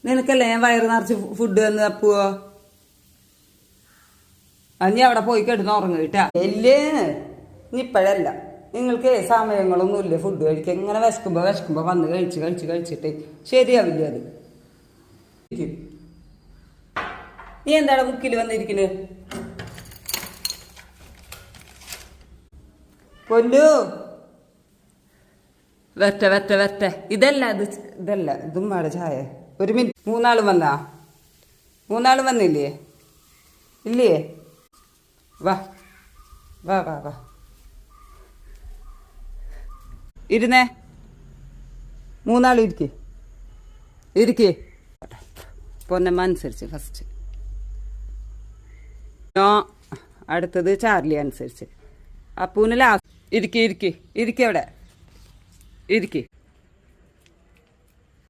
നിനക്കല്ലേ ഞാൻ വയറ് നിറച്ച് ഫുഡ് തന്ന് അപ്പുവോ? നീ അവിടെ പോയി കിടന്ന് ഉറങ്ങിട്ടാ എല്ലേ. ഇനിയിപ്പോഴല്ല, നിങ്ങൾക്ക് സമയങ്ങളൊന്നുമില്ല ഫുഡ് കഴിക്കാൻ. ഇങ്ങനെ വിശക്കുമ്പോ വന്ന് കഴിച്ചിട്ട് ശരിയാവില്ല അത്. നീ എന്താണ് മുക്കിൽ വന്നിരിക്കുന്നത്? പൊന്നു വെറ്റ ഇതല്ല ഇതും വേടെ ചായ. ഒരു മിനിറ്റ്. മൂന്നാളും വന്നില്ലേ? ഇല്ലേ? വാ വാ വാ വാ ഇരുന്നേ. മൂന്നാളും ഇരിക്കേ. പൊന്നമ്മ അനുസരിച്ച് ഫസ്റ്റ്. അടുത്തത് ചാർലി അനുസരിച്ച്. അപ്പൂന് ലാസ്റ്റ്. ഇരിക്കവിടെ ഇരിക്കേ.